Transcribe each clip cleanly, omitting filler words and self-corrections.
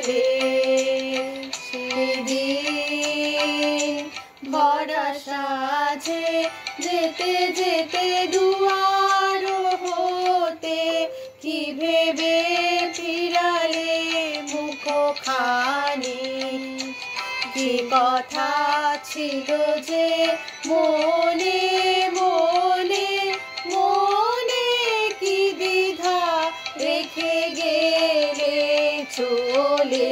বলে সেদিন ভরা সাজে যেতে যেতে দুয়ার হতে কি ভেবে ফিরালে মুখখানি কি কথা ছিল যে মনে মনে মনে কি দ্বিধা রেখে গেলে চলে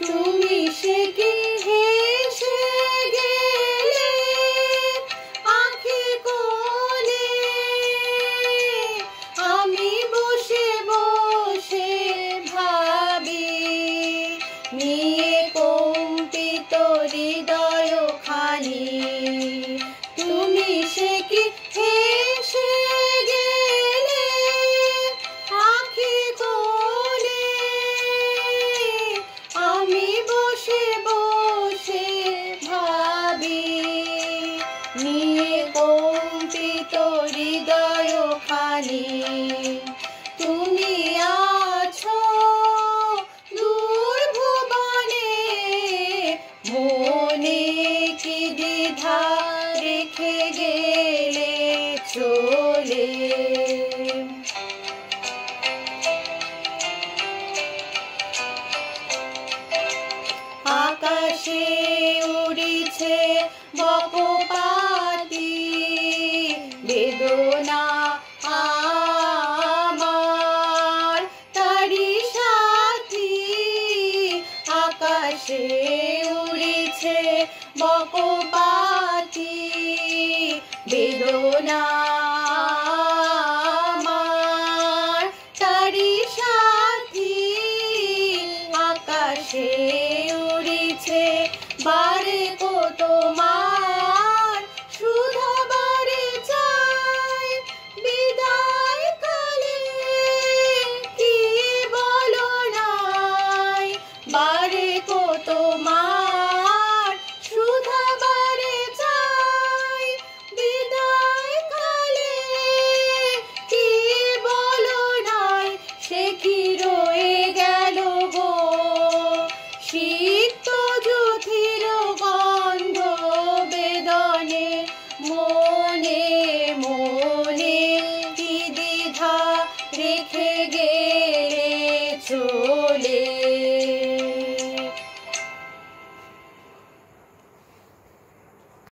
তুমি সে কি হেসে গেলে আঁখি কোলে আমি বসে বসে ভাবি নিয়ে কম্পিত হৃদয় খানি তুমি সে কি হেসে গেলে আঁখি কোলে আমি বসে বসে ভাবি নিয়ে কম্পিত হৃদয় খানি তুমি আছো দূর ভুবনে মনে কি দ্বিধা রেখে গেলে চলে আকাশে উড়িছে বকপাতি বেদনা আমার তারি সাথী আকাশে উড়িছে বকপাতি বেদনা আমার তারি সাথী আকাশে বারে কো তোমার শুধু বারে চাই বিদায় কালে কি বলো নাই বারে কো তোমার